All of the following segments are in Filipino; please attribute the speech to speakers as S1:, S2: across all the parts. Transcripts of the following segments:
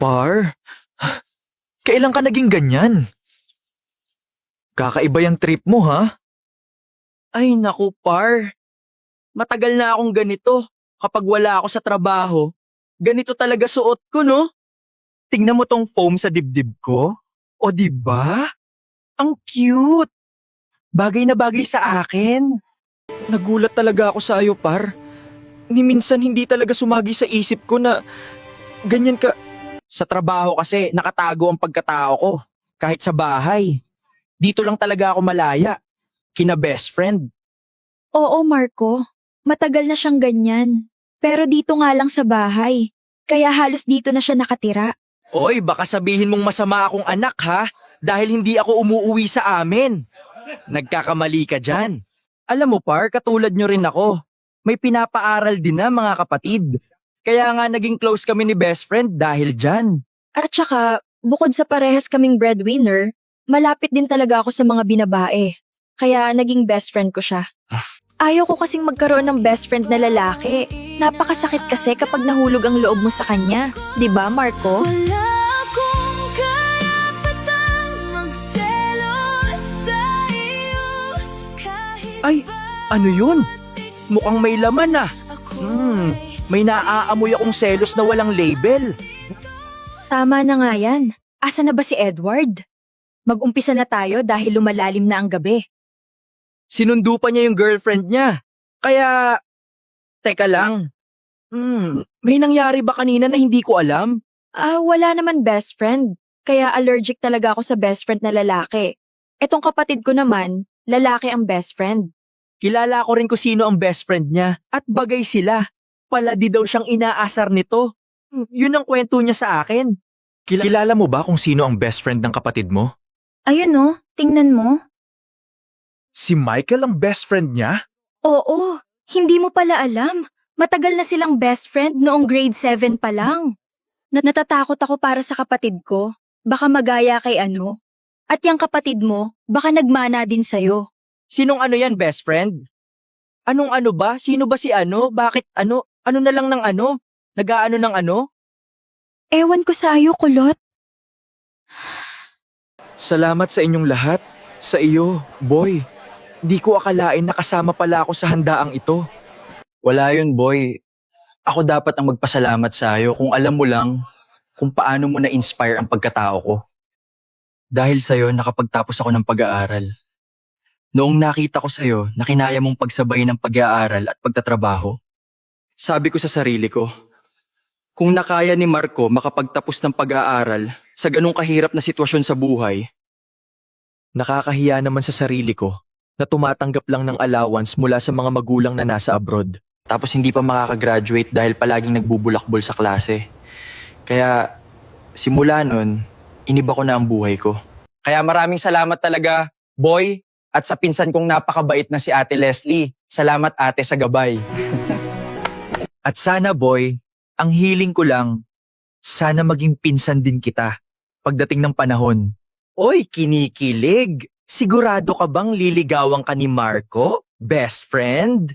S1: Par, kailan ka naging ganyan? Kakaiba yung trip mo, ha?
S2: Ay naku, par. Matagal na akong ganito. Kapag wala ako sa trabaho, ganito talaga suot ko, no? Tingnan mo tong foam sa dibdib ko. O diba? Ang cute. Bagay na bagay sa akin. Nagulat talaga ako sa iyo, par. Ni minsan hindi talaga sumagi sa isip ko na ganyan ka. Sa trabaho kasi nakatago ang pagkatao ko. Kahit sa bahay. Dito lang talaga ako malaya. Kina best friend.
S3: Oo, Marco. Matagal na siyang ganyan. Pero dito nga lang sa bahay. Kaya halos dito na siya nakatira.
S2: Oy, baka sabihin mong masama akong anak ha? Dahil hindi ako umuuwi sa amin. Nagkakamali ka dyan. Alam mo par, katulad nyo rin ako. May pinapaaral din na mga kapatid. Kaya nga naging close kami ni best friend dahil dyan.
S3: At saka, bukod sa parehas kaming breadwinner, malapit din talaga ako sa mga binabae. Kaya naging best friend ko siya. Ayaw ko kasing magkaroon ng best friend na lalaki. Napakasakit kasi kapag nahulog ang loob mo sa kanya. 'Di ba, Marco?
S4: Wala akong karapatang magselos sa iyo kahit
S2: Ay, ano yun? Mukhang may laman ah. May naaamoy akong selos na walang label.
S3: Tama na nga yan. Asa na ba si Edward? Mag-umpisa na tayo dahil lumalalim na ang gabi.
S2: Sinundo pa niya yung girlfriend niya. Kaya, teka lang. May nangyari ba kanina na hindi ko alam?
S3: Wala naman best friend. Kaya allergic talaga ako sa best friend na lalaki. Etong kapatid ko naman, lalaki ang best friend.
S2: Kilala ko rin kung sino ang best friend niya at bagay sila. Paladi daw siyang inaasar nito. Yun ang kwento niya sa akin.
S1: Kilala mo ba kung sino ang best friend ng kapatid mo?
S3: Ayun oh, tingnan mo.
S1: Si Michael ang best friend niya?
S3: Oo, hindi mo pala alam. Matagal na silang best friend noong grade 7 pa lang. Natatakot ako para sa kapatid ko. Baka magaya kay ano. At yung kapatid mo, baka nagmana din sa'yo.
S2: Sinong ano yan, best friend? Anong ano ba? Sino ba si ano? Bakit ano? Ano na lang ng ano? Nag-aano ng ano?
S3: Ewan ko sa iyo, kulot.
S1: Salamat sa inyong lahat. Sa iyo, boy. Di ko akalain na kasama pala ako sa handaang ito.
S2: Wala yun, boy. Ako dapat ang magpasalamat sa iyo kung alam mo lang kung paano mo na-inspire ang pagkatao ko. Dahil sa'yo, nakapagtapos ako ng pag-aaral. Noong nakita ko sa'yo na kinaya mong pagsabay ng pag-aaral at pagtatrabaho, sabi ko sa sarili ko, kung nakaya ni Marco makapagtapos ng pag-aaral sa ganong kahirap na sitwasyon sa buhay,
S1: Nakakahiya naman sa sarili ko na tumatanggap lang ng allowance mula sa mga magulang na nasa abroad.
S2: tapos hindi pa makakagraduate dahil palaging nagbubulakbol sa klase. Kaya simula nun, iniba ko na ang buhay ko. Kaya maraming salamat talaga, boy, at sa pinsan kong napakabait na si Ate Leslie. Salamat ate sa gabay.
S1: At sana, boy, ang hiling ko lang, sana maging pinsan din kita pagdating ng panahon.
S2: Oy, kinikilig. Sigurado ka bang liligawan ka ni Marco, best friend?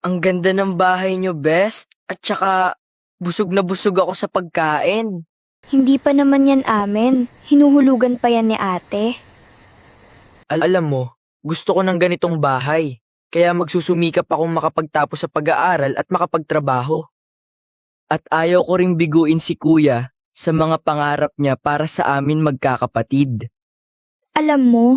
S5: Ang ganda ng bahay niyo, best. At saka, busog na busog ako sa pagkain.
S6: Hindi pa naman yan amin. Hinuhulugan pa yan ni ate.
S5: Alam mo, gusto ko ng ganitong bahay. Kaya magsusumikap akong makapagtapos sa pag-aaral at makapagtrabaho. At ayaw ko ring biguin si kuya sa mga pangarap niya para sa amin magkakapatid.
S6: Alam mo,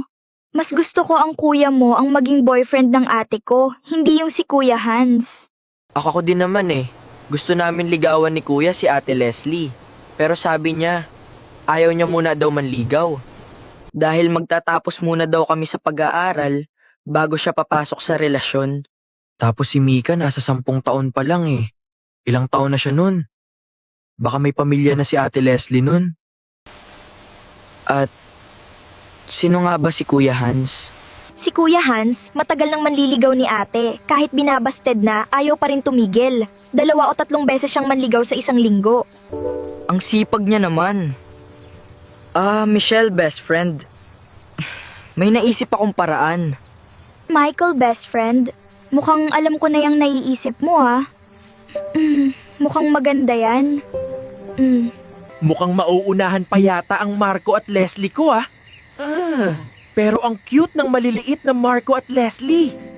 S6: mas gusto ko ang kuya mo ang maging boyfriend ng ate ko, hindi yung si Kuya Hans.
S5: Ako din naman eh. Gusto namin ligawan ni kuya si Ate Leslie. Pero sabi niya, ayaw niya muna daw manligaw. Dahil magtatapos muna daw kami sa pag-aaral bago siya papasok sa relasyon.
S1: Tapos si Mika nasa 10 taon pa lang eh. Ilang taon na siya nun? Baka may pamilya na si Ate Leslie nun.
S5: At sino nga ba si Kuya Hans?
S6: Si Kuya Hans, matagal nang manliligaw ni ate. Kahit binabasted na, ayaw pa rin tumigil. 2 o 3 beses siyang manligaw sa isang linggo.
S5: Ang sipag niya naman. Michelle, best friend. May naisip akong paraan.
S6: Michael, best friend. Mukhang alam ko na yung naiisip mo, ha? Mukhang maganda yan.
S2: Mukhang mauunahan pa yata ang Marco at Leslie ko, ah. Pero ang cute ng maliliit na Marco at Leslie.